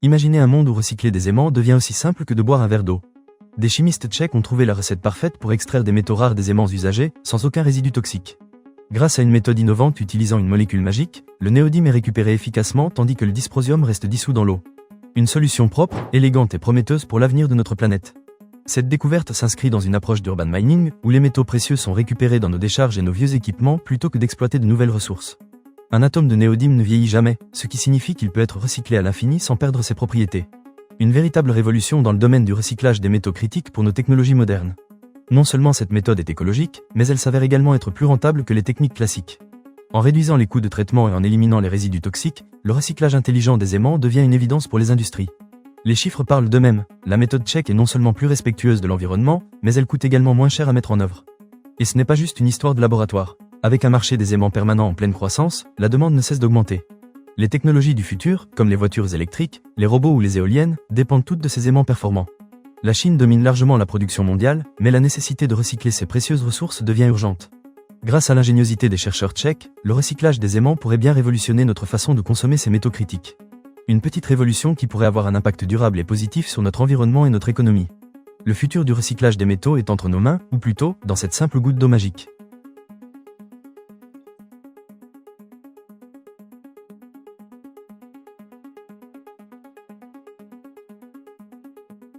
Imaginez un monde où recycler des aimants devient aussi simple que de boire un verre d'eau. Des chimistes tchèques ont trouvé la recette parfaite pour extraire des métaux rares des aimants usagés, sans aucun résidu toxique. Grâce à une méthode innovante utilisant une molécule magique, le néodyme est récupéré efficacement tandis que le dysprosium reste dissous dans l'eau. Une solution propre, élégante et prometteuse pour l'avenir de notre planète. Cette découverte s'inscrit dans une approche d'urban mining, où les métaux précieux sont récupérés dans nos décharges et nos vieux équipements plutôt que d'exploiter de nouvelles ressources. Un atome de néodyme ne vieillit jamais, ce qui signifie qu'il peut être recyclé à l'infini sans perdre ses propriétés. Une véritable révolution dans le domaine du recyclage des métaux critiques pour nos technologies modernes. Non seulement cette méthode est écologique, mais elle s'avère également être plus rentable que les techniques classiques. En réduisant les coûts de traitement et en éliminant les résidus toxiques, le recyclage intelligent des aimants devient une évidence pour les industries. Les chiffres parlent d'eux-mêmes, la méthode tchèque est non seulement plus respectueuse de l'environnement, mais elle coûte également moins cher à mettre en œuvre. Et ce n'est pas juste une histoire de laboratoire. Avec un marché des aimants permanent en pleine croissance, la demande ne cesse d'augmenter. Les technologies du futur, comme les voitures électriques, les robots ou les éoliennes, dépendent toutes de ces aimants performants. La Chine domine largement la production mondiale, mais la nécessité de recycler ces précieuses ressources devient urgente. Grâce à l'ingéniosité des chercheurs tchèques, le recyclage des aimants pourrait bien révolutionner notre façon de consommer ces métaux critiques. Une petite révolution qui pourrait avoir un impact durable et positif sur notre environnement et notre économie. Le futur du recyclage des métaux est entre nos mains, ou plutôt, dans cette simple goutte d'eau magique.